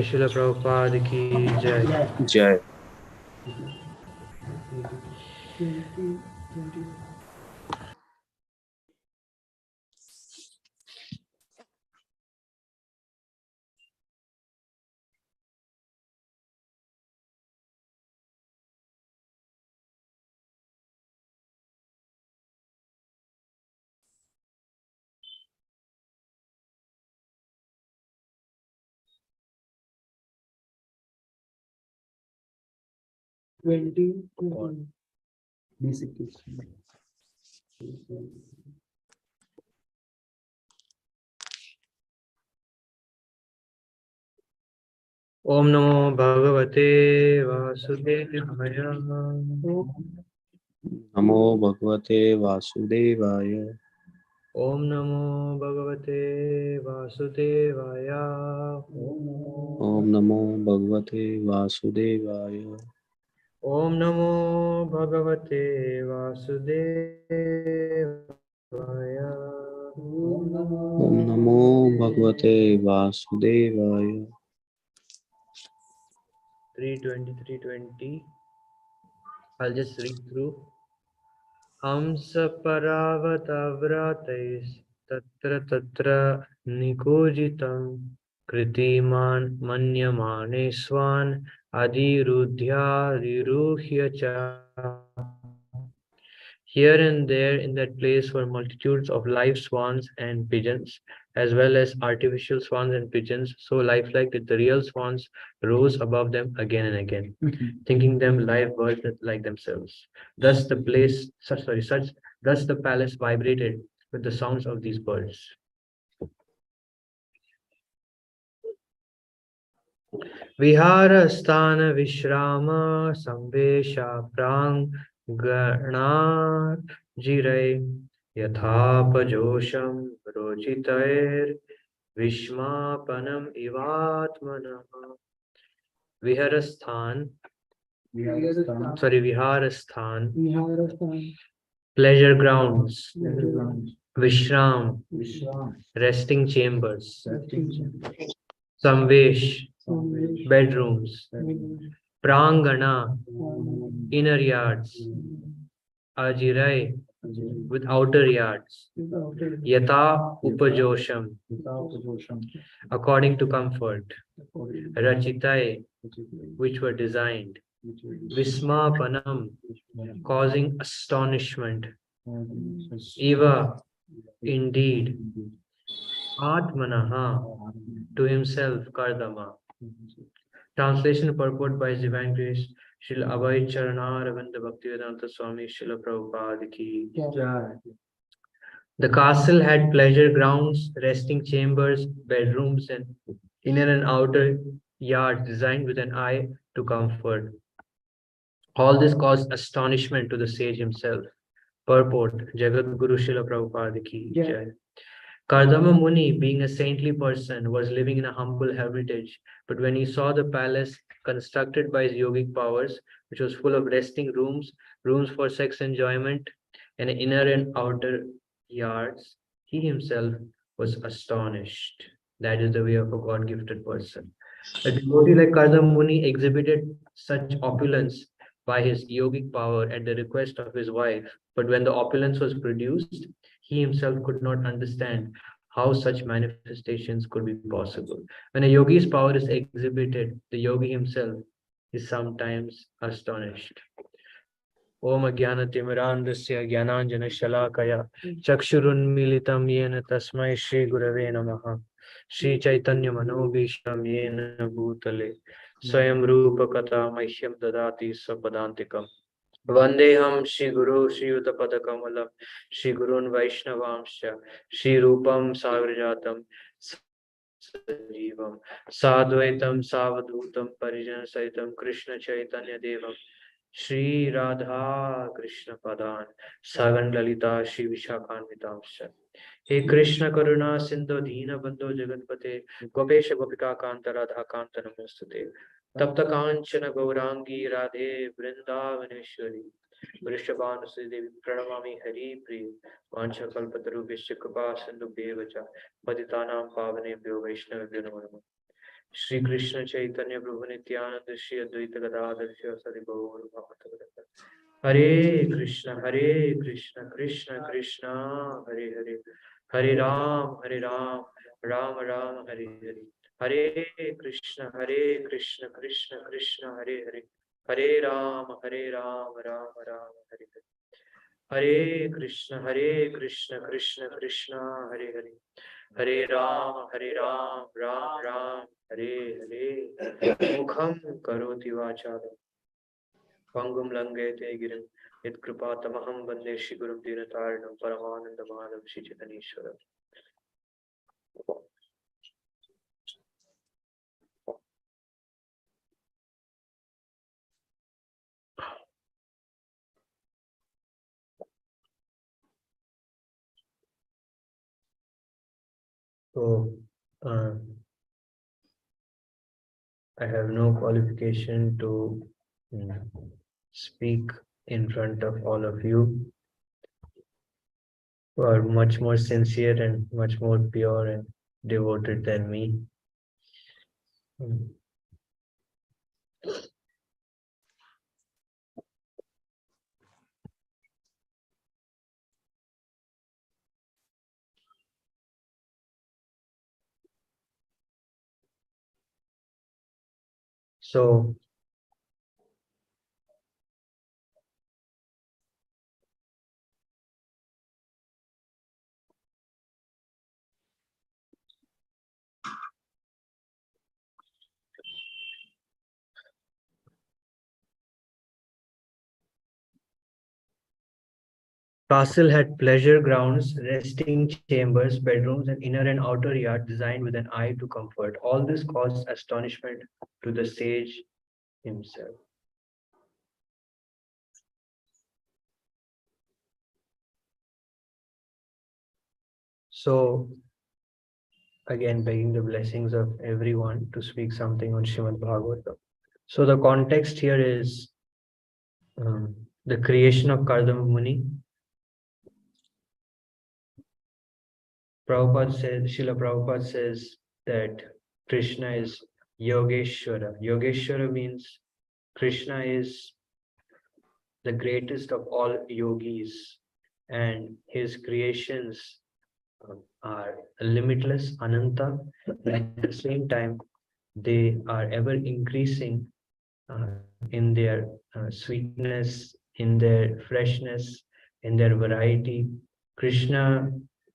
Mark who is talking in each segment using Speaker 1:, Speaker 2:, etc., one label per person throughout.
Speaker 1: Srila Prabhupada ki jai.
Speaker 2: Jai.
Speaker 1: Om Namo Bhagavate Vasudevaya.
Speaker 2: Namo Bhagavate Vasudevaya.
Speaker 1: Om Namo Bhagavate Vasudevaya.
Speaker 2: Om Namo Bhagavate Vasudevaya.
Speaker 1: Om Namo Bhagavate Vasudevaya.
Speaker 2: Om Namo Bhagavate Vasudevaya.
Speaker 1: 320, 320. I'll just read through. Hamsa paravatavrtais tatra tatra nikojitam kritiman manyamane swan adirudhya riruhya cha. Here and there in that place were multitudes of live swans and pigeons, as well as artificial swans and pigeons, so lifelike that the real swans rose above them again and again, thinking them live birds like themselves. Thus the thus the palace vibrated with the sounds of these birds. Viharasthana Vishrama Samvesha Prang Ganar Jirai Yathapajosham Rochitair Vishmapanam Ivatmanam. Viharasthan, Viharasthan, pleasure grounds, Vishram, resting chambers, Samvesh, bedrooms, Prangana, inner yards, Ajirai, with outer yards, Yatha Upajosham, according to comfort, Rachitai, which were designed, Vismapanam, causing astonishment, Eva, indeed, Atmanaha, to himself, Kardama. Translation purport by His Divine Grace, Srila Abhay Charana Ravinda Bhaktivedanta Swami Srila Prabhupada ki. The castle had pleasure grounds, resting chambers, bedrooms, and inner and outer yards designed with an eye to comfort. All this caused astonishment to the sage himself. Purport, Jagat Guru Srila Prabhupada ki jai. Kardama Muni, being a saintly person, was living in a humble hermitage, but when he saw the palace constructed by his yogic powers, which was full of resting rooms, rooms for sex enjoyment, and inner and outer yards, he himself was astonished. That is the way of a God-gifted person. A devotee like Kardama Muni exhibited such opulence by his yogic power at the request of his wife, but when the opulence was produced, he himself could not understand how such manifestations could be possible. When a yogi's power is exhibited, the yogi himself is sometimes astonished. Om Jnanatimmirandasya Jnananjana Shalakaya Chakshurunmilitam Yena Tasmai Shri Gurave Namaha Shri Chaitanya Manobhisham Yena Bhutale Swayam Rupa Kata Mahyam Dadati Sapadantikam Vandeham Shri Guru Shri Utapadakamala Shri Gurun Vaishnavamsha Shri Rupam Sagrajatam Sajivam Sadvaitam Savadutam Parijan Saitam Krishna Chaitanya Devam Shri Radha Krishna Padan Sagan Lalita Shri Vishakhanvitamsha He Krishna Karuna Sindhu Dina Bandhu Jagatpate Gopesha Gopika Kanta Radha Kanta Namostate Tapta Kanchana Gaurangi Radhe Vrindavaneshwari Vrishabhanusri Devi Pranamami Hari Priya Vancha Kalpataru Vishya Kripa Sindhu Devacha Patitanam Pavane Vyo Vaishnava Vyo Namo Namo. Shri Krishna Chaitanya Prabhu Nityananda Shri Advaita Gadadhar Sivasadi Gaur Bhakta. Hare Krishna, Krishna Krishna, Hare Hare, Hare Ram, Ram Ram, Hare Hare. Hare Krishna, Krishna Krishna, Hare Hare, Hare Ram, Ram Ram, Hare Hare. Hare Krishna, Krishna Krishna, Hare Hare, Hare Ram, Ram Ram, Hare Hare. Mukham karoti vachalam, Pangum langete girim, Yat kripatamaham vande Shri Gurum Dinataranam Paramananda Madhav Shri Chaitanyeshwaram. So, I have no qualification to speak in front of all of you who are much more sincere and much more pure and devoted than me. So, castle had pleasure grounds, resting chambers, bedrooms, and inner and outer yard designed with an eye to comfort. All this caused astonishment to the sage himself. So, again, begging the blessings of everyone to speak something on Srimad Bhagavatam. So, the context here is the creation of Kardama Muni. Srila Prabhupada says that Krishna is Yogeshwara. Yogeshwara means Krishna is the greatest of all yogis, and his creations are limitless, Ananta, and at the same time, they are ever increasing in their sweetness, in their freshness, in their variety. Krishna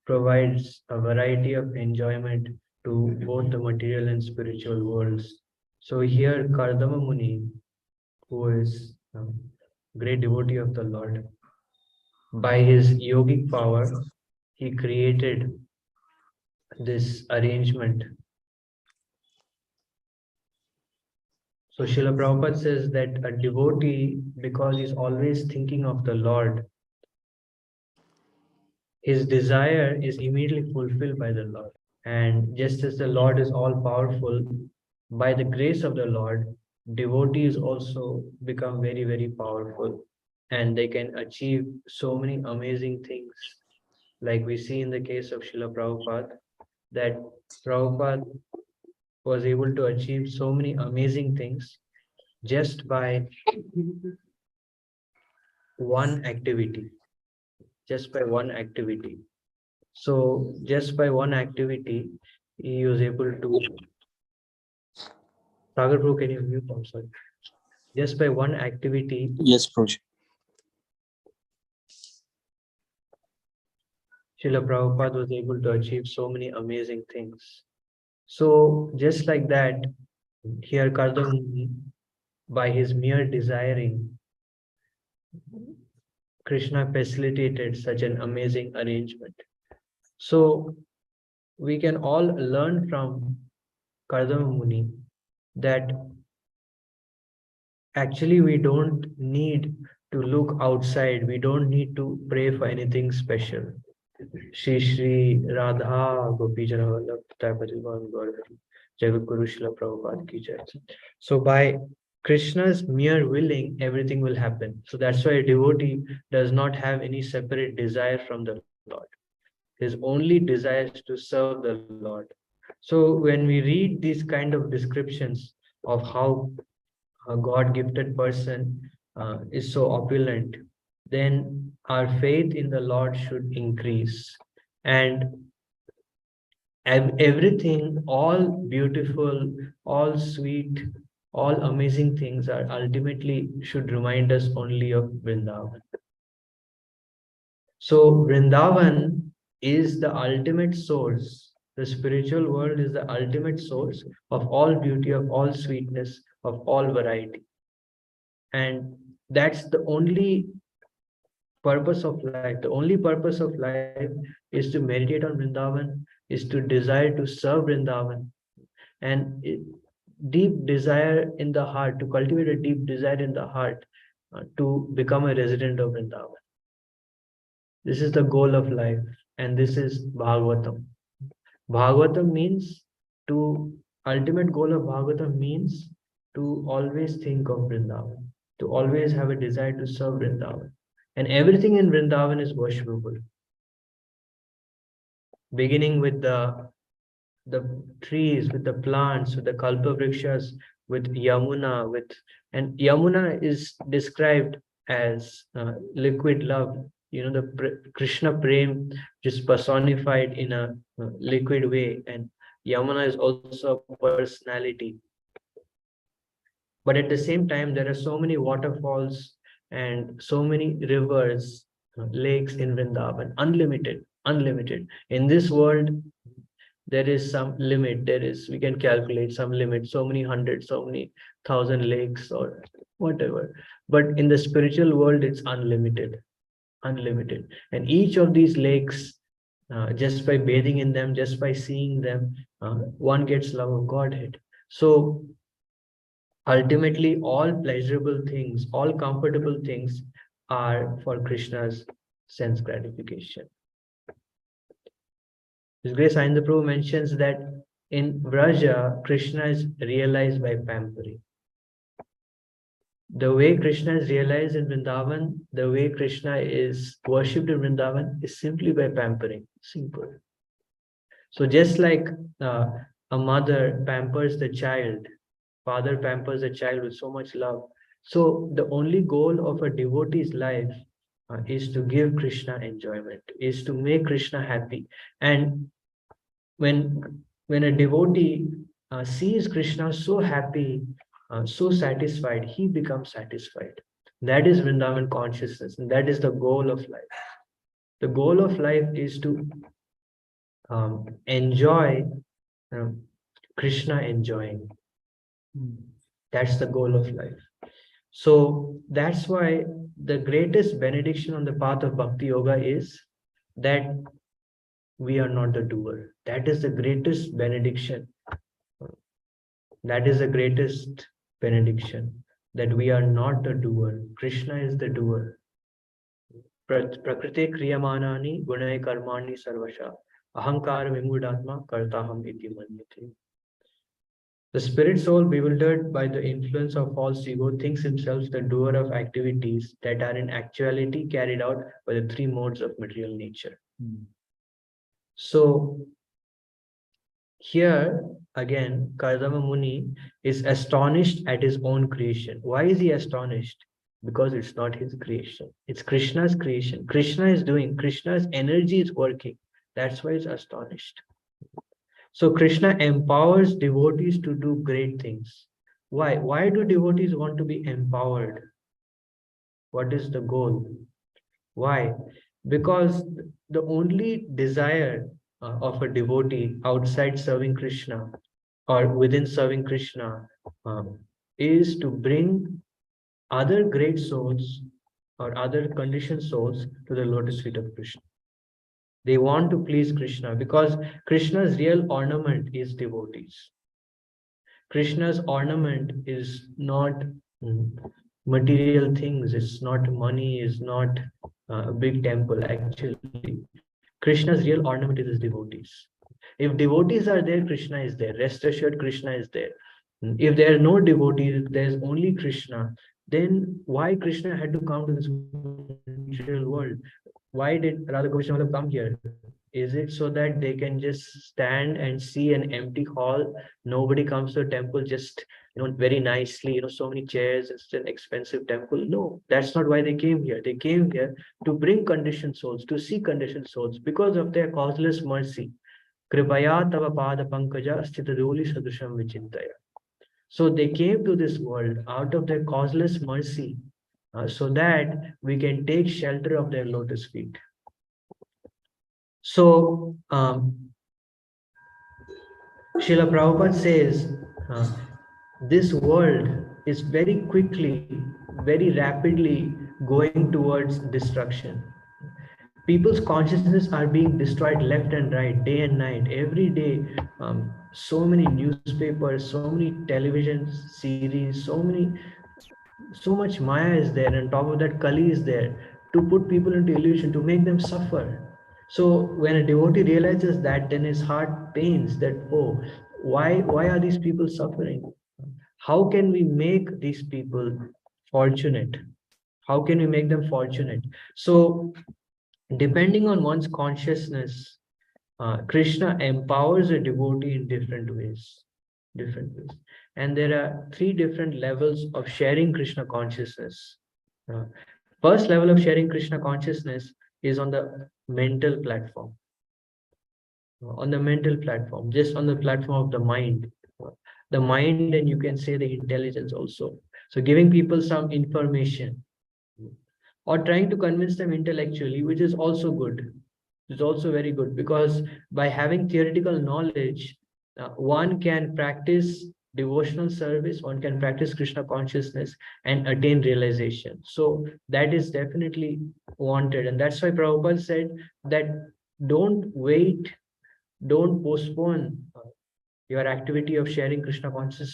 Speaker 1: provides a variety of enjoyment to both the material and spiritual worlds. So here Kardama Muni, who is a great devotee of the Lord, by his yogic power, he created this arrangement. So Srila Prabhupada says that a devotee, because he's always thinking of the Lord, his desire is immediately fulfilled by the Lord. And just as the Lord is all powerful, by the grace of the Lord, devotees also become very, very powerful. And they can achieve so many amazing things. Like we see in the case of Srila Prabhupada, that Prabhupada was able to achieve so many amazing things just by one activity. Just by one activity. So just by one activity, he was able to. Sagar Prabhu, can you mute? I'm sorry. Just by one activity.
Speaker 2: Yes, Prabhu.
Speaker 1: Srila Prabhupada was able to achieve so many amazing things. So just like that, here Kardama, by his mere desiring, Krishna facilitated such an amazing arrangement. So we can all learn from Kardama Muni that actually we don't need to look outside. We don't need to pray for anything special. Shri Shri Radha Gopijana Vallabh Taipativan Gaurhari Jagat Guru Srila Prabhupada ki jai. So by Krishna's mere willing, everything will happen. So that's why a devotee does not have any separate desire from the Lord. His only desire is to serve the Lord. So when we read these kind of descriptions of how a God gifted person is so opulent, then our faith in the Lord should increase. And everything, all beautiful, all sweet, all amazing things are ultimately should remind us only of Vrindavan. So Vrindavan is the ultimate source. The spiritual world is the ultimate source of all beauty, of all sweetness, of all variety. And that's the only purpose of life. The only purpose of life is to meditate on Vrindavan, is to desire to serve Vrindavan, and deep desire in the heart, to cultivate a deep desire in the heart to become a resident of Vrindavan. This is the goal of life, and this is Bhagavatam. Bhagavatam means to, ultimate goal of Bhagavatam means to always think of Vrindavan, to always have a desire to serve Vrindavan. And everything in Vrindavan is worshipable. Beginning with the trees, with the plants, with the kalpavrikshas, with Yamuna, and Yamuna is described as liquid love. You know, the Krishna Prem just personified in a liquid way, and Yamuna is also a personality. But at the same time, there are so many waterfalls and so many rivers, lakes in Vrindavan, unlimited. In this world, there is some limit. We can calculate some limit, so many hundred, so many thousand lakes or whatever. But in the spiritual world, it's unlimited. And each of these lakes, just by bathing in them, just by seeing them, one gets love of Godhead. So ultimately, all pleasurable things, all comfortable things are for Krishna's sense gratification. His Grace Ainda Prabhu mentions that in Vraja, Krishna is realized by pampering. The way Krishna is realized in Vrindavan, the way Krishna is worshipped in Vrindavan is simply by pampering. Simple. So just like a mother pampers the child, father pampers the child with so much love. So the only goal of a devotee's life is to give Krishna enjoyment, is to make Krishna happy. And when a devotee sees Krishna so happy, so satisfied, he becomes satisfied. That is Vrindavan consciousness, and that is the goal of life. The goal of life is to enjoy Krishna enjoying. That's the goal of life. So that's why the greatest benediction on the path of Bhakti Yoga is that we are not the doer. That is the greatest benediction. That is the greatest benediction, that we are not the doer. Krishna is the doer. Prakriti kriyamanani gunai karmani sarvasha ahankara vimudatma kartaham iti manyate. The spirit soul, bewildered by the influence of false ego, thinks himself the doer of activities that are in actuality carried out by the three modes of material nature. So here again, Kardama Muni is astonished at his own creation. Why is he astonished? Because it's not his creation. It's Krishna's creation. Krishna is doing, Krishna's energy is working. That's why he's astonished. So Krishna empowers devotees to do great things. Why? Why do devotees want to be empowered? What is the goal? Why? Because the only desire of a devotee outside serving Krishna or within serving Krishna is to bring other great souls or other conditioned souls to the lotus feet of Krishna. They want to please Krishna because Krishna's real ornament is devotees. Krishna's ornament is not material things, it's not money, it's not a big temple. Actually, Krishna's real ornament is his devotees. If devotees are there, Krishna is there. Rest assured, Krishna is there. If there are no devotees, there's only Krishna. Then why Krishna had to come to this material world? Why did Radha Govinda come here? Is it so that they can just stand and see an empty hall? Nobody comes to a temple just, very nicely, so many chairs, it's an expensive temple. No, that's not why they came here. They came here to bring conditioned souls, to see conditioned souls because of their causeless mercy. Kripaya tava pada pankaja stitadoli sadusham vichintaya. So they came to this world out of their causeless mercy, so that we can take shelter of their lotus feet. So, Srila Prabhupada says, this world is very quickly, very rapidly going towards destruction. People's consciousness are being destroyed left and right, day and night, every day. So many newspapers, so many television series, so much Maya is there, and on top of that, Kali is there to put people into illusion, to make them suffer. So when a devotee realizes that, then his heart pains that, oh, why are these people suffering? How can we make these people fortunate? How can we make them fortunate? So depending on one's consciousness, Krishna empowers a devotee in different ways. Different ways. And there are three different levels of sharing Krishna consciousness. Uh, First level of sharing Krishna consciousness is on the mental platform. On the mental platform, just on the platform of the mind. The mind, and you can say the intelligence also. So giving people some information or trying to convince them intellectually, which is also good. It's also very good, because by having theoretical knowledge, one can practice devotional service, one can practice Krishna consciousness and attain realization. So that is definitely wanted. And that's why Prabhupada said that don't wait, don't postpone your activity of sharing Krishna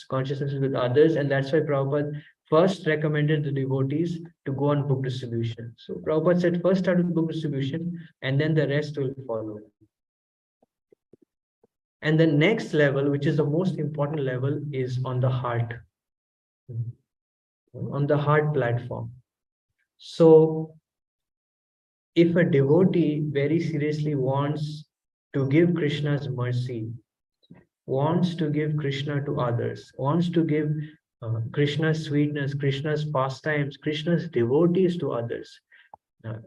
Speaker 1: consciousness with others. And that's why Prabhupada first recommended the devotees to go on book distribution. So Prabhupada said, first start with book distribution, and then the rest will follow. And the next level, which is the most important level, is on the heart, on the heart platform. So if a devotee very seriously wants to give Krishna's mercy, wants to give Krishna to others, wants to give Krishna's sweetness, Krishna's pastimes, Krishna's devotees to others,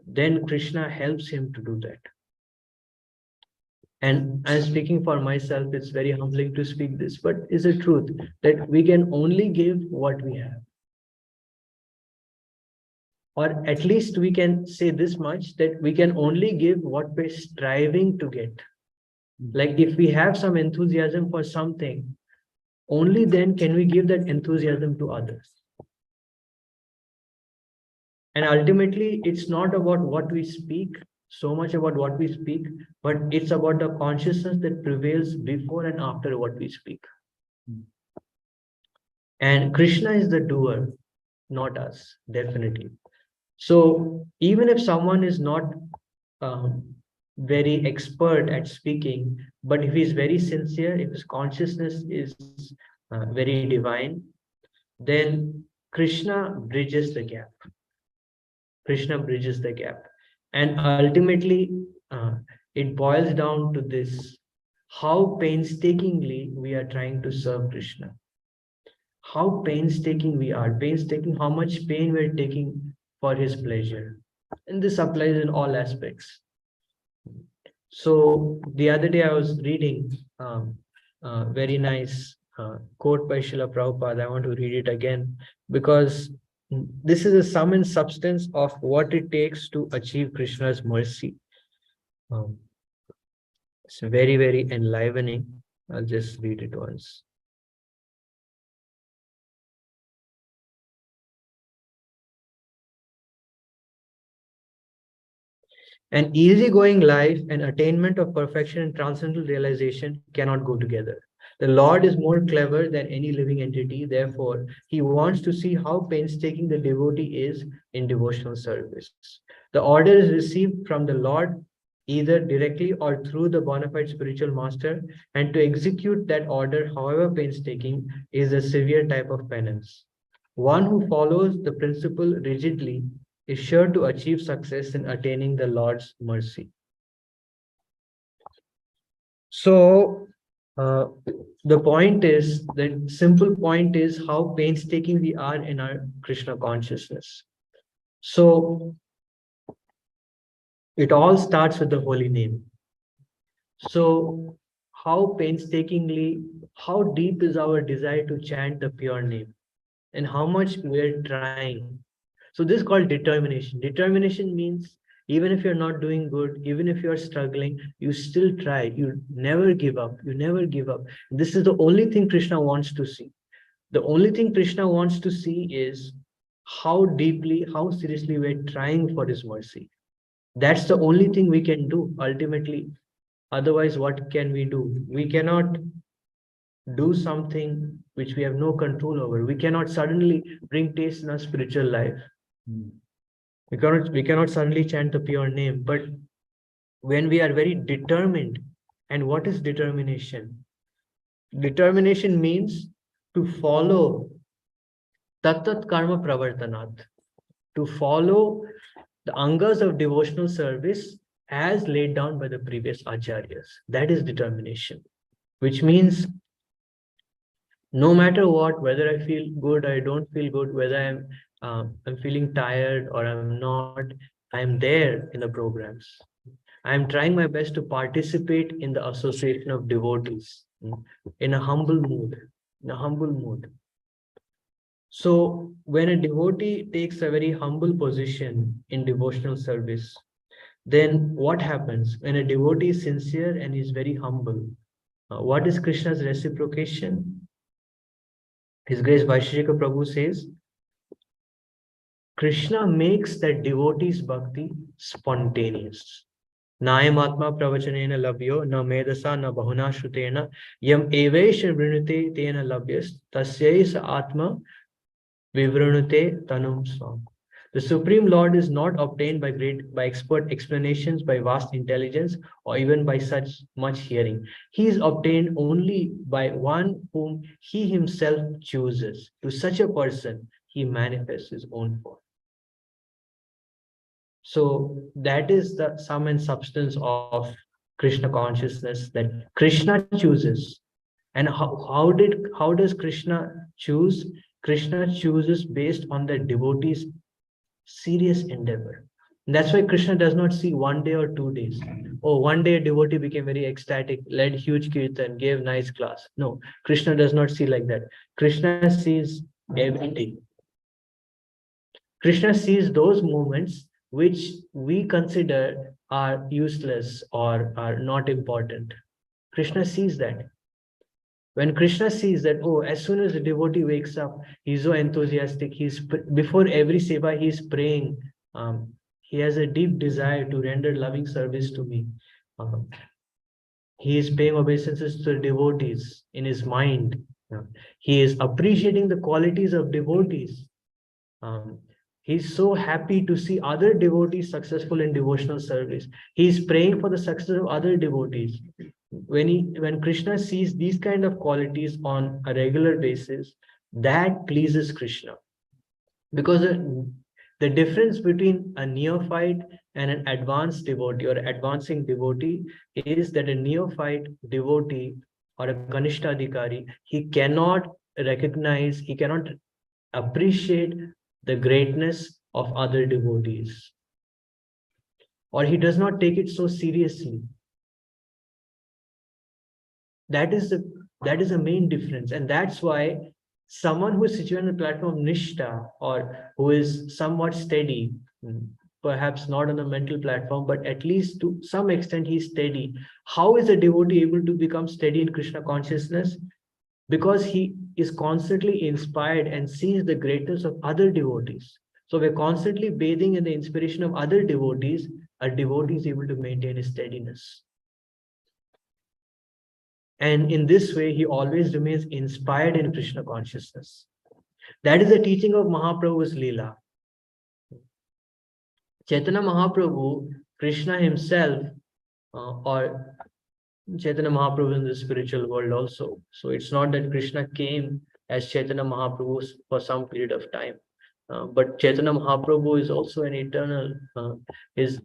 Speaker 1: then Krishna helps him to do that. And I'm speaking for myself, it's very humbling to speak this, but it's a truth that we can only give what we have. Or at least we can say this much, that we can only give what we're striving to get. Like if we have some enthusiasm for something, only then can we give that enthusiasm to others. And ultimately, it's not about what we speak, so much about what we speak, but it's about the consciousness that prevails before and after what we speak. And Krishna is the doer, not us, definitely. So even if someone is not very expert at speaking, but if he's very sincere, if his consciousness is very divine, then Krishna bridges the gap. Krishna bridges the gap. And ultimately, it boils down to this: how painstakingly we are trying to serve Krishna. How painstaking we are, painstaking, how much pain we're taking for his pleasure. And this applies in all aspects. So the other day I was reading very nice quote by Srila Prabhupada. I want to read it again because this is a sum and substance of what it takes to achieve Krishna's mercy. It's very, very enlivening. I'll just read it once. An easygoing life and attainment of perfection and transcendental realization cannot go together. The Lord is more clever than any living entity. Therefore, he wants to see how painstaking the devotee is in devotional service. The order is received from the Lord either directly or through the bona fide spiritual master, and to execute that order, however painstaking, is a severe type of penance. One who follows the principle rigidly is sure to achieve success in attaining the Lord's mercy. So the point is, the simple point is how painstaking we are in our Krishna consciousness. So it all starts with the holy name. So how painstakingly, how deep is our desire to chant the pure name, and how much we're trying. So this is called determination. Determination means even if you're not doing good, even if you're struggling, you still try. You never give up. You never give up. This is the only thing Krishna wants to see. The only thing Krishna wants to see is how deeply, how seriously we're trying for his mercy. That's the only thing we can do ultimately. Otherwise, what can we do? We cannot do something which we have no control over. We cannot suddenly bring taste in our spiritual life. We cannot suddenly chant the pure name. But when we are very determined, and what is determination? Determination means to follow tattat karma pravartanat, to follow the angas of devotional service as laid down by the previous acharyas. That is determination, which means no matter what, whether I feel good or I don't feel good, whether I'm feeling tired or I'm not, I'm there in the programs. I'm trying my best to participate in the association of devotees in a humble mood, in a humble mood. So when a devotee takes a very humble position in devotional service, then what happens when a devotee is sincere and is very humble? What is Krishna's reciprocation? His Grace Vaisheshika Prabhu says, Krishna makes that devotee's bhakti spontaneous. Nayam atma pravachanena labhyo na medasa na bahuna shrutena yam evesha vrinute tena labhyas tasyais atma vivranute tanum swam. The Supreme Lord is not obtained by expert explanations, by vast intelligence, or even by such much hearing. He is obtained only by one whom he himself chooses. To such a person, he manifests his own form. So that is the sum and substance of Krishna consciousness, that Krishna chooses. And how does Krishna choose? Krishna chooses based on the devotee's serious endeavor. And that's why Krishna does not see 1 day or 2 days. Oh, one day a devotee became very ecstatic, led huge kirtan, gave nice class. No, Krishna does not see like that. Krishna sees every day. Krishna sees those moments which we consider are useless or are not important. Krishna sees that. When Krishna sees that, oh, as soon as the devotee wakes up, he's so enthusiastic. Before every seva, he's praying. He has a deep desire to render loving service to me. He is paying obeisances to the devotees in his mind. He is appreciating the qualities of devotees. Um, he's so happy to see other devotees successful in devotional service. He's praying for the success of other devotees. When Krishna sees these kind of qualities on a regular basis, that pleases Krishna. Because the difference between a neophyte and an advanced devotee or advancing devotee is that a neophyte devotee or a Kanishtadhikari, he cannot recognize, he cannot appreciate the greatness of other devotees, or he does not take it so seriously. That is the main difference, and that's why someone who is situated on the platform of Nishtha, or who is somewhat steady, perhaps not on the mental platform, but at least to some extent he's steady. How is a devotee able to become steady in Krishna consciousness? Because he is constantly inspired and sees the greatness of other devotees. So we're constantly bathing in the inspiration of other devotees. A devotee is able to maintain his steadiness. And in this way, he always remains inspired in Krishna consciousness. That is the teaching of Mahaprabhu's Leela. Chaitanya Mahaprabhu, Krishna himself, or Chaitanya Mahaprabhu in the spiritual world also. So it's not that Krishna came as Chaitanya Mahaprabhu for some period of time. But Chaitanya Mahaprabhu is also an eternal, his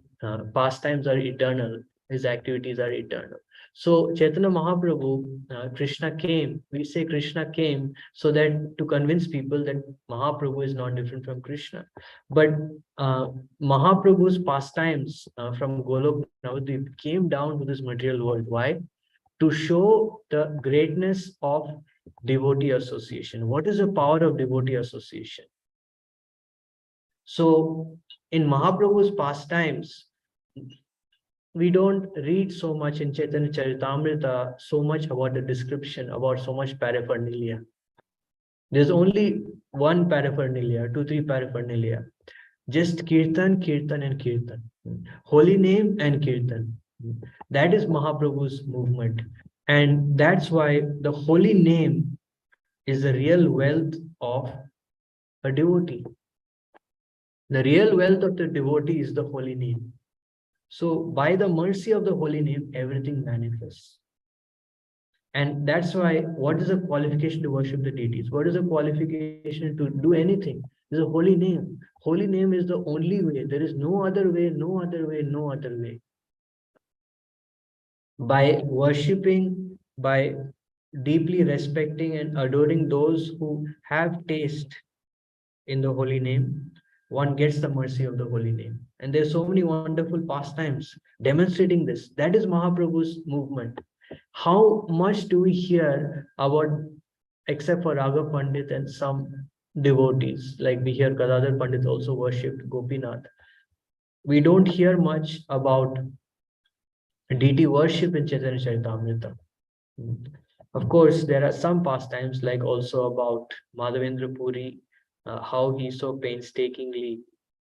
Speaker 1: pastimes are eternal, his activities are eternal. So Chaitanya Mahaprabhu, Krishna came, we say Krishna came so that to convince people that Mahaprabhu is not different from Krishna. But Mahaprabhu's pastimes from Golok Navadvip came down to this material world. Why? To show the greatness of devotee association. What is the power of devotee association? So in Mahaprabhu's pastimes, we don't read so much in Chaitanya Charitamrita, so much about the description, about so much paraphernalia. There's only one paraphernalia, two, three paraphernalia. Just Kirtan, Kirtan, and Kirtan. Holy name and Kirtan. That is Mahaprabhu's movement. And that's why the holy name is the real wealth of a devotee. The real wealth of the devotee is the holy name. So by the mercy of the holy name, everything manifests. And that's why, what is the qualification to worship the deities? What is the qualification to do anything? Is a holy name. Holy name is the only way. There is no other way, no other way, no other way. By worshipping, by deeply respecting and adoring those who have taste in the holy name, one gets the mercy of the holy name. And there's so many wonderful pastimes demonstrating this. That is Mahaprabhu's movement. How much do we hear about, except for Raghav Pandit and some devotees, like we hear Gadadhar Pandit also worshipped Gopinath. We don't hear much about deity worship in Chaitanya Charitamrita. Of course, there are some pastimes like also about Madhavendra Puri, how he so painstakingly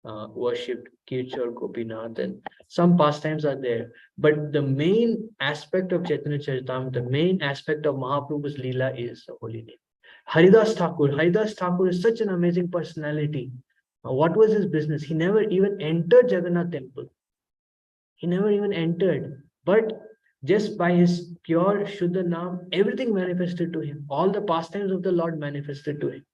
Speaker 1: worshipped Kirchor Gopinath, and some pastimes are there. But the main aspect of Chaitanya Charitamrita, the main aspect of Mahaprabhu's Leela is the holy name. Haridas Thakur is such an amazing personality. What was his business? He never even entered Jagannath temple. He never even entered. But just by his pure Shuddha Naam, everything manifested to him. All the pastimes of the Lord manifested to him.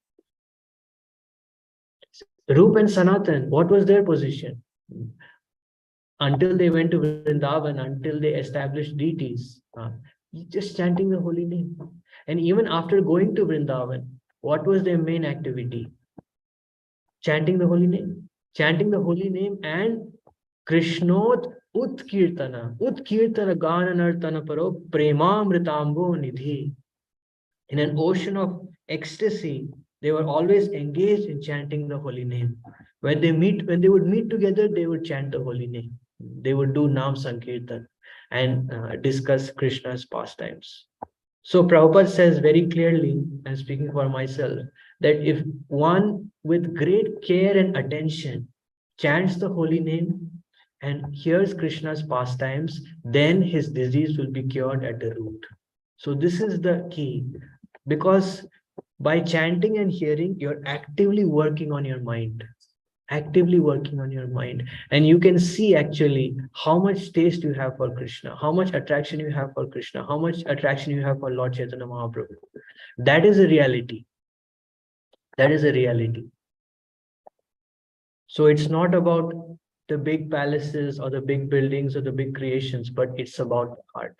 Speaker 1: Rup and Sanatan, what was their position? Until they went to Vrindavan, until they established deities, just chanting the holy name. And even after going to Vrindavan, what was their main activity? Chanting the holy name. Chanting the holy name and Krishnot Utkirtana Gana Nartana Paro Premamritambo Nidhi. In an ocean of ecstasy, they were always engaged in chanting the holy name. When they would meet together, they would chant the holy name. They would do Nam Sankirtan and discuss Krishna's pastimes. So Prabhupada says very clearly, I'm speaking for myself, that if one with great care and attention chants the holy name and hears Krishna's pastimes, then his disease will be cured at the root. So this is the key, because by chanting and hearing, you're actively working on your mind. Actively working on your mind. And you can see actually how much taste you have for Krishna, how much attraction you have for Krishna, how much attraction you have for Lord Chaitanya Mahaprabhu. That is a reality. That is a reality. So it's not about the big palaces or the big buildings or the big creations, but it's about the heart.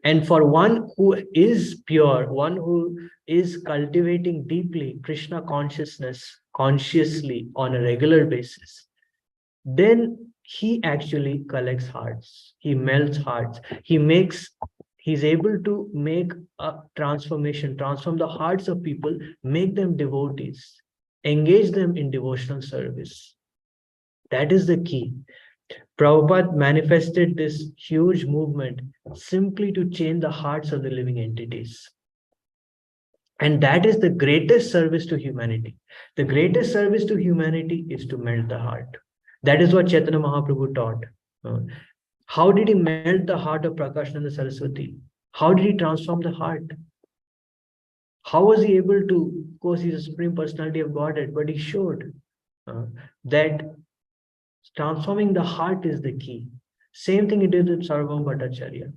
Speaker 1: And for one who is pure, one who is cultivating deeply Krishna consciousness consciously on a regular basis, then he actually collects hearts. He melts hearts. He's able to make a transformation, transform the hearts of people, make them devotees, engage them in devotional service. That is the key. Prabhupada manifested this huge movement simply to change the hearts of the living entities. And that is the greatest service to humanity. The greatest service to humanity is to melt the heart. That is what Chaitanya Mahaprabhu taught. How did he melt the heart of Prakashananda Saraswati? How did he transform the heart? How was he able to? Of course, he's a Supreme Personality of Godhead, but he showed that transforming the heart is the key. Same thing he did with Sarvabhauma Bhattacharya.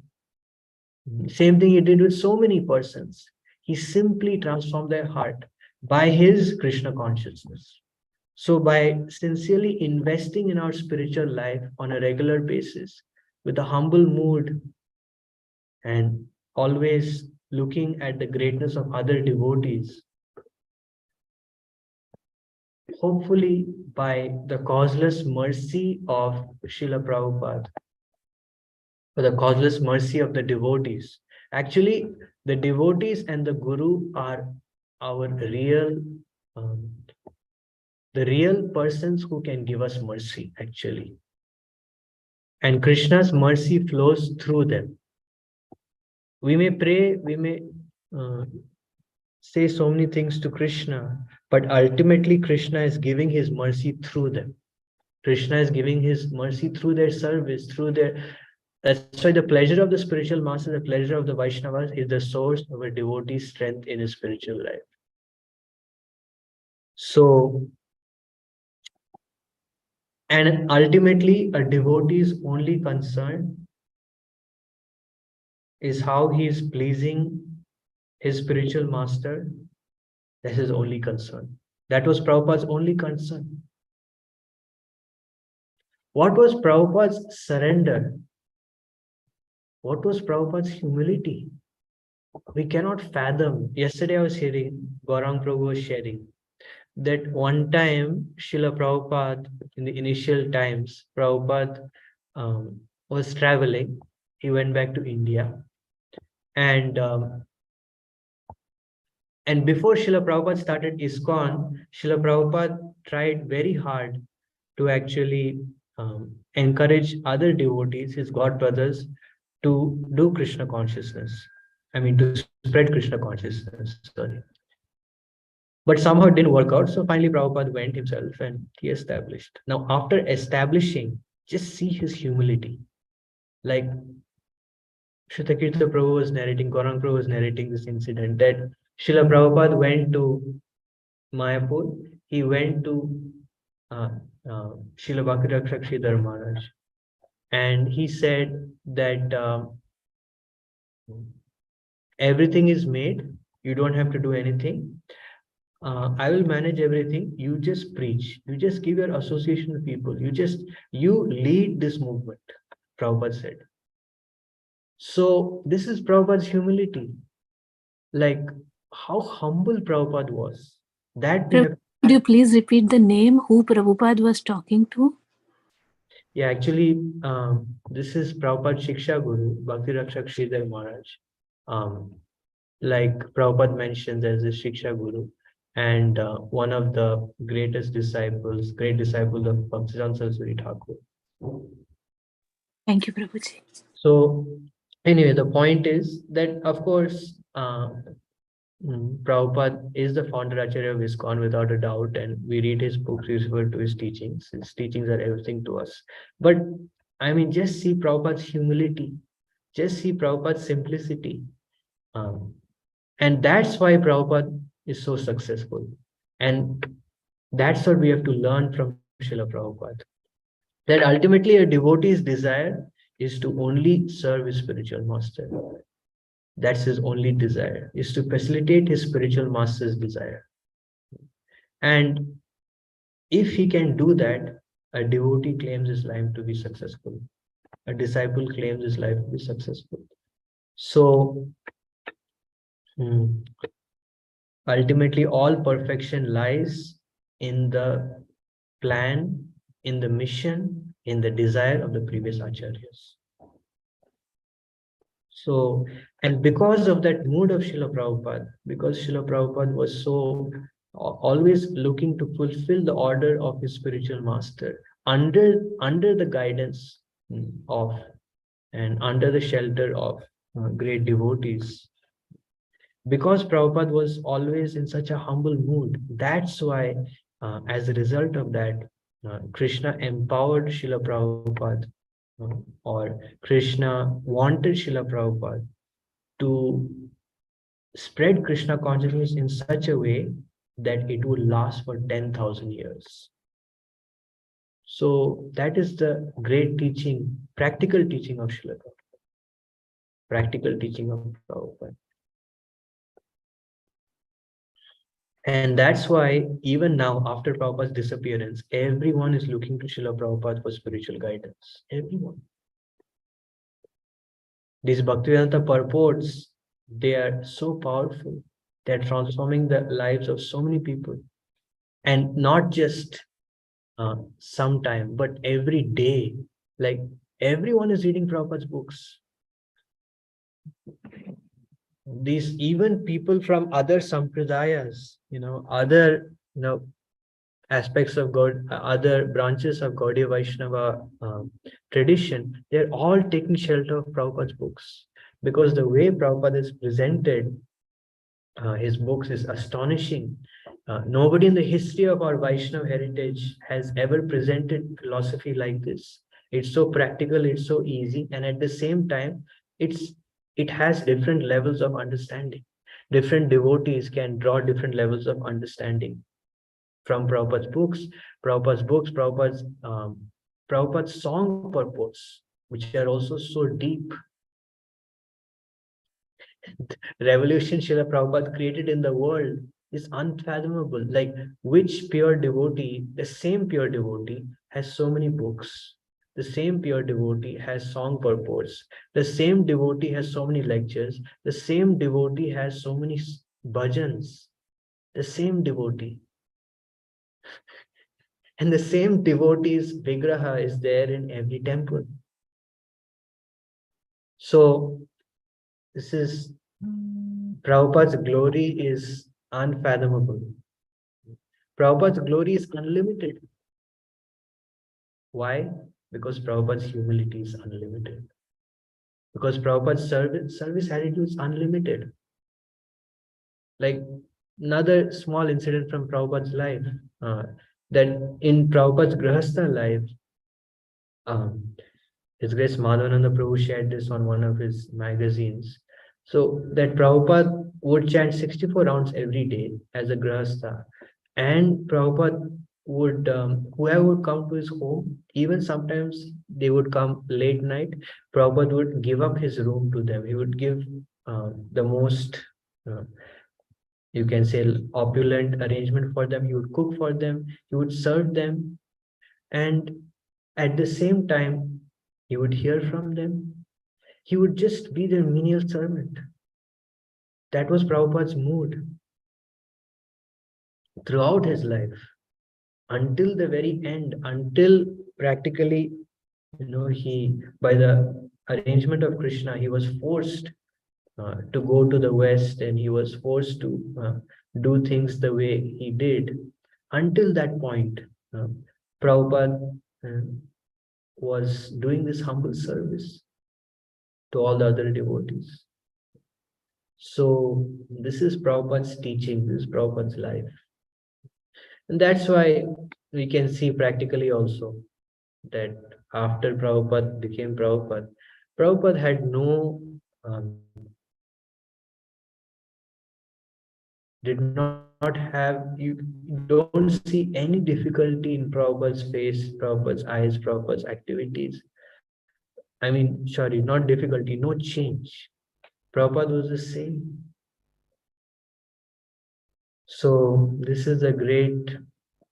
Speaker 1: Same thing he did with so many persons. He simply transformed their heart by his Krishna consciousness. So by sincerely investing in our spiritual life on a regular basis, with a humble mood and always looking at the greatness of other devotees, hopefully by the causeless mercy of Srila Prabhupada, or the causeless mercy of the devotees. Actually, the devotees and the Guru are our um, the real persons who can give us mercy, actually. And Krishna's mercy flows through them. We may pray, we may uh, say so many things to Krishna, but ultimately Krishna is giving his mercy through them. Krishna is giving his mercy through their service, through their. That's why the pleasure of the spiritual master, the pleasure of the Vaishnavas is the source of a devotee's strength in his spiritual life. So, and ultimately, a devotee's only concern is how he is pleasing his spiritual master. That's his only concern. That was Prabhupada's only concern. What was Prabhupada's surrender? What was Prabhupada's humility? We cannot fathom. Yesterday I was hearing, Gaurang Prabhu was sharing, that one time Srila Prabhupada, in the initial times, Prabhupada was traveling. He went back to India. And before Srila Prabhupada started ISKCON, Srila Prabhupada tried very hard to actually encourage other devotees, his god brothers, to do Krishna consciousness. I mean, to spread Krishna consciousness, sorry. But somehow it didn't work out. So finally, Prabhupada went himself and he established. Now, after establishing, just see his humility. Like Shrutakirta Prabhu was narrating, Gaurang Prabhu was narrating this incident that Srila Prabhupada went to Mayapur. He went to Srila Bhakti Sridhar Maharaj. And he said that everything is made. You don't have to do anything. I will manage everything. You just preach. You just give your association to people. You lead this movement, Prabhupada said. So this is Prabhupada's humility. Like how humble Prabhupada was. That we have.
Speaker 3: Could you please repeat the name who Prabhupada was talking to?
Speaker 1: Yeah, actually, this is Prabhupada Shiksha Guru, Bhakti Rakshak Sridhar Maharaj. Like Prabhupada mentions as a Shiksha Guru, and one of the great disciples of Bhaktivedanta Saraswati Thakur.
Speaker 3: Thank you, Prabhuji.
Speaker 1: So, anyway, the point is that, of course, Prabhupada is the founder Acharya of ISKCON without a doubt, and we read his books, we refer to his teachings. His teachings are everything to us. But I mean, just see Prabhupada's humility, just see Prabhupada's simplicity. And that's why Prabhupada is so successful. And that's what we have to learn from Srila Prabhupada. That ultimately a devotee's desire is to only serve his spiritual master. That's his only desire, is to facilitate his spiritual master's desire. And if he can do that, a devotee claims his life to be successful. A disciple claims his life to be successful. So, ultimately, all perfection lies in the plan, in the mission, in the desire of the previous acharyas. So, and because of that mood of Srila Prabhupada, because Srila Prabhupada was so always looking to fulfill the order of his spiritual master under the guidance of and under the shelter of great devotees. Because Prabhupada was always in such a humble mood, that's why, as a result of that, Krishna empowered Srila Prabhupada, or Krishna wanted Srila Prabhupada to spread Krishna consciousness in such a way that it would last for 10,000 years. So that is the great teaching, practical teaching of Srila Prabhupada. Practical teaching of Prabhupada. And that's why even now, after Prabhupada's disappearance, everyone is looking to Srila Prabhupada for spiritual guidance. Everyone. These Bhaktivedanta purports, they are so powerful. They're transforming the lives of so many people. And not just sometime, but every day. Like everyone is reading Prabhupada's books. These even people from other sampradayas, other, aspects of God, other branches of Gaudiya Vaishnava tradition, they're all taking shelter of Prabhupada's books. Because the way Prabhupada is presented, his books is astonishing. Nobody in the history of our Vaishnava heritage has ever presented philosophy like this. It's so practical, it's so easy, and at the same time, it has different levels of understanding. Different devotees can draw different levels of understanding from Prabhupada's song purports, which are also so deep. Revolution Srila Prabhupada created in the world is unfathomable. Like, which pure devotee, the same pure devotee, has so many books. The same pure devotee has song purports. The same devotee has so many lectures. The same devotee has so many bhajans. The same devotee. And the same devotee's vigraha is there in every temple. So, this is Prabhupada's glory is unfathomable. Prabhupada's glory is unlimited. Why? Because Prabhupada's humility is unlimited. Because Prabhupada's service attitude is unlimited. Like another small incident from Prabhupada's life, that in Prabhupada's Grahastha life, His Grace Madhavananda Prabhu shared this on one of his magazines. So that Prabhupada would chant 64 rounds every day as a Grahastha. And Prabhupada would, whoever would come to his home, even sometimes they would come late night, Prabhupada would give up his room to them. He would give the most, you can say, opulent arrangement for them. He would cook for them. He would serve them. And at the same time, he would hear from them. He would just be their menial servant. That was Prabhupada's mood throughout his life, until the very end, until practically, he, by the arrangement of Krishna, he was forced to go to the West, and he was forced to do things the way he did. Until that point, Prabhupada was doing this humble service to all the other devotees. So this is Prabhupada's teaching, this is Prabhupada's life. And that's why we can see practically also that after Prabhupada became Prabhupada, Prabhupada had no, did not have, you don't see any difficulty in Prabhupada's face, Prabhupada's eyes, Prabhupada's activities. I mean, sorry, not difficulty, no change. Prabhupada was the same. So this is a great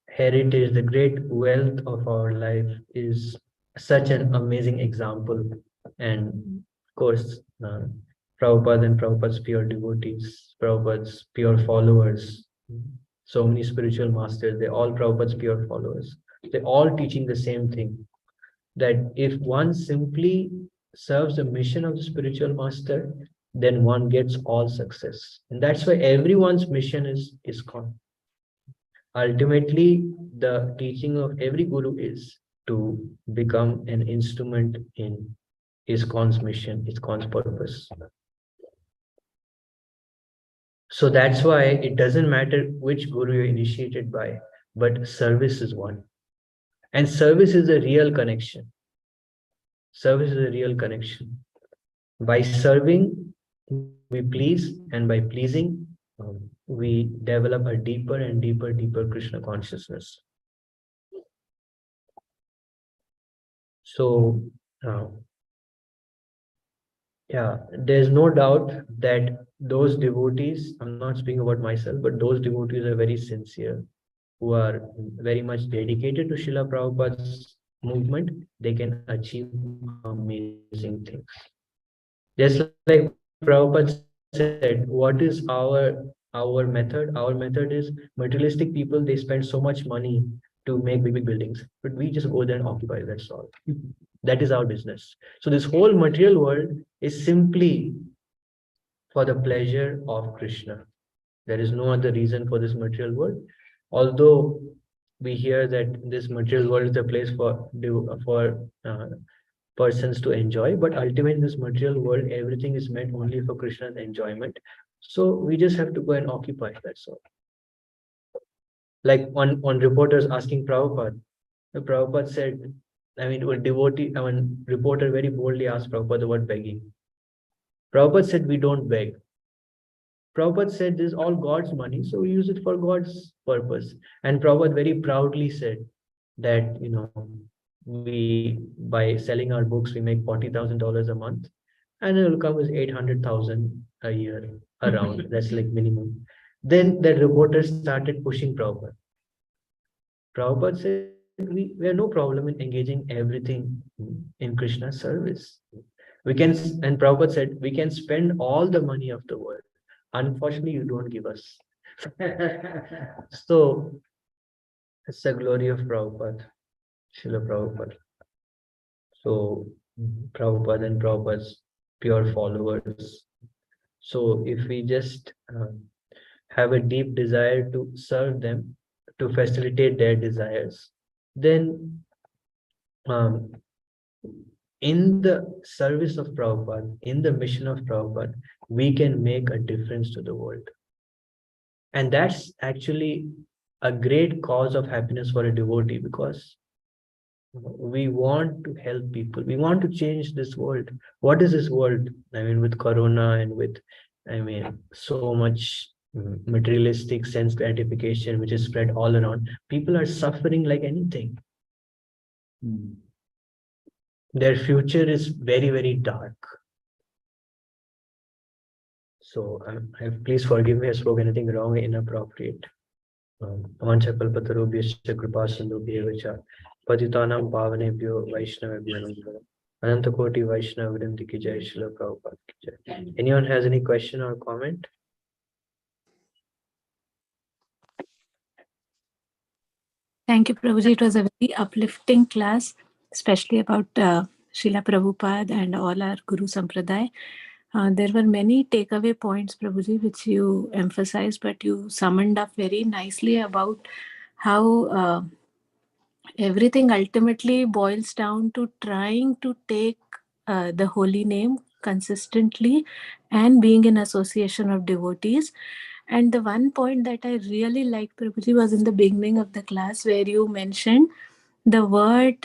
Speaker 1: heritage, the great wealth of our life is such an amazing example. And of course, Prabhupada and Prabhupada's pure devotees, Prabhupada's pure followers, so many spiritual masters, they're all Prabhupada's pure followers. They're all teaching the same thing, that if one simply serves the mission of the spiritual master, then one gets all success. And that's why everyone's mission is ISKCON. Ultimately, the teaching of every guru is to become an instrument in ISKCON's mission, ISKCON's purpose. So that's why it doesn't matter which guru you're initiated by, but service is one. And service is a real connection. Service is a real connection. By serving, we please, and by pleasing, we develop a deeper and deeper Krishna consciousness. So, yeah, there's no doubt that those devotees, I'm not speaking about myself, but those devotees are very sincere, who are very much dedicated to Srila Prabhupada's movement. They can achieve amazing things. Just like Prabhupada said, what is our method? Our method is materialistic people, they spend so much money to make big buildings, but we just go there and occupy, that's all. That is our business. So this whole material world is simply for the pleasure of Krishna. There is no other reason for this material world. Although we hear that this material world is a place for persons to enjoy, but ultimately in this material world, everything is meant only for Krishna's enjoyment. So we just have to go and occupy, that's all. Like on reporters asking Prabhupada, the Prabhupada said, I mean, reporter very boldly asked Prabhupada the word begging. Prabhupada said, we don't beg. Prabhupada said, this is all God's money, so we use it for God's purpose. And Prabhupada very proudly said that, we, by selling our books, we make $40,000 a month, and it will come as 800,000 a year around. That's like minimum. Then that reporter started pushing Prabhupada. Prabhupada said, we have no problem in engaging everything in Krishna's service. We can, and Prabhupada said, we can spend all the money of the world. Unfortunately, you don't give us. So it's the glory of Prabhupada, Srila Prabhupada. So Prabhupada and Prabhupada's pure followers. So if we just have a deep desire to serve them, to facilitate their desires, then in the service of Prabhupada, in the mission of Prabhupada, we can make a difference to the world. And that's actually a great cause of happiness for a devotee, because we want to help people. We want to change this world. What is this world? I mean, with Corona and with, so much materialistic sense gratification, which is spread all around, people are suffering like anything. Their future is very, very dark. So please forgive me if I spoke anything wrong or inappropriate. Avanchakalpatarubhyascha kripasindubhyevacha patitanam pavanebhyo vaishnavebhyo namo Anantakoti Vaishnava Vrinda ki jai, Srila Prabhupada ki jai. Anyone has any question or comment?
Speaker 3: Thank you, Prabhuji. It was a very uplifting class, especially about Srila Prabhupada and all our Guru Sampradaya. There were many takeaway points, Prabhuji, which you emphasized, but you summoned up very nicely about how everything ultimately boils down to trying to take the holy name consistently and being in association of devotees. And the one point that I really liked, Prabhuji, was in the beginning of the class where you mentioned the word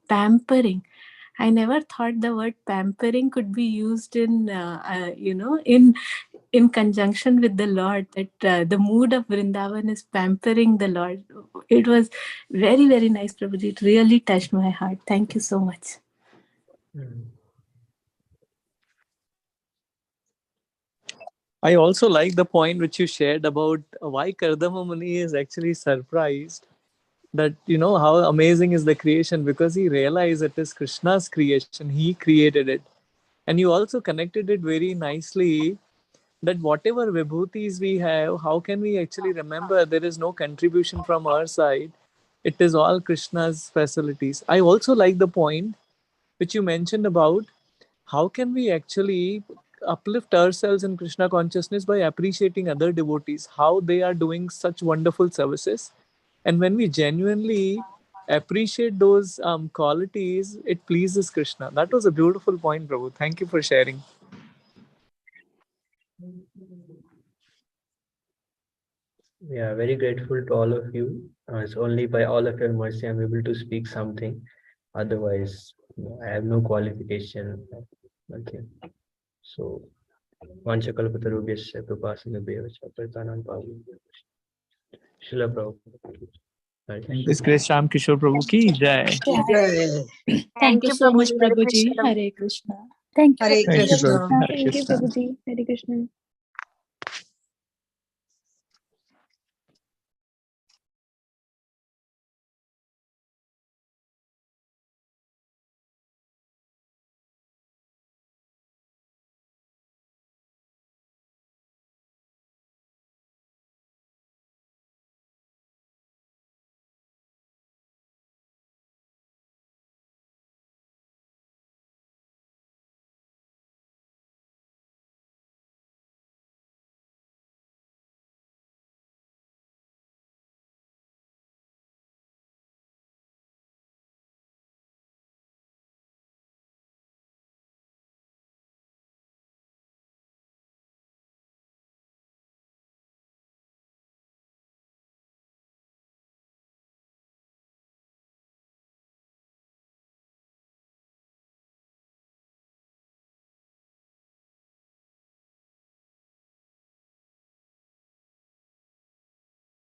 Speaker 3: pampering. I never thought the word pampering could be used in, in conjunction with the Lord, that the mood of Vrindavan is pampering the Lord. It was very, very nice, Prabhuji. It really touched my heart. Thank you so much.
Speaker 4: I also like the point which you shared about why Kardama Muni is actually surprised that, how amazing is the creation, because he realized it is Krishna's creation. He created it. And you also connected it very nicely that whatever vibhutis we have, how can we actually remember there is no contribution from our side? It is all Krishna's facilities. I also like the point which you mentioned about how can we actually uplift ourselves in Krishna consciousness by appreciating other devotees, how they are doing such wonderful services. And when we genuinely appreciate those qualities, it pleases Krishna. That was a beautiful point, Prabhu. Thank you for sharing.
Speaker 1: Yeah, very grateful to all of you. It's only by all of your mercy I'm able to speak something. Otherwise, I have no qualification. Okay. So, Vanchakalpatarubhyascha kripasindubhyevacha patitanam pavanebhyo Srila Prabhupada.
Speaker 4: This Grace Sham Kishore Prabhu ki jai.
Speaker 5: Thank you so much,
Speaker 6: Prabhuji. Hare
Speaker 5: Prabhuji.
Speaker 6: Krishna.
Speaker 5: Hare Krishna.
Speaker 6: Thank you,
Speaker 5: Hare
Speaker 4: Thank you,
Speaker 5: Krishna.
Speaker 4: Prabhu. Hare
Speaker 6: Thank you,
Speaker 4: Krishna.
Speaker 6: Prabhuji. Hare Krishna.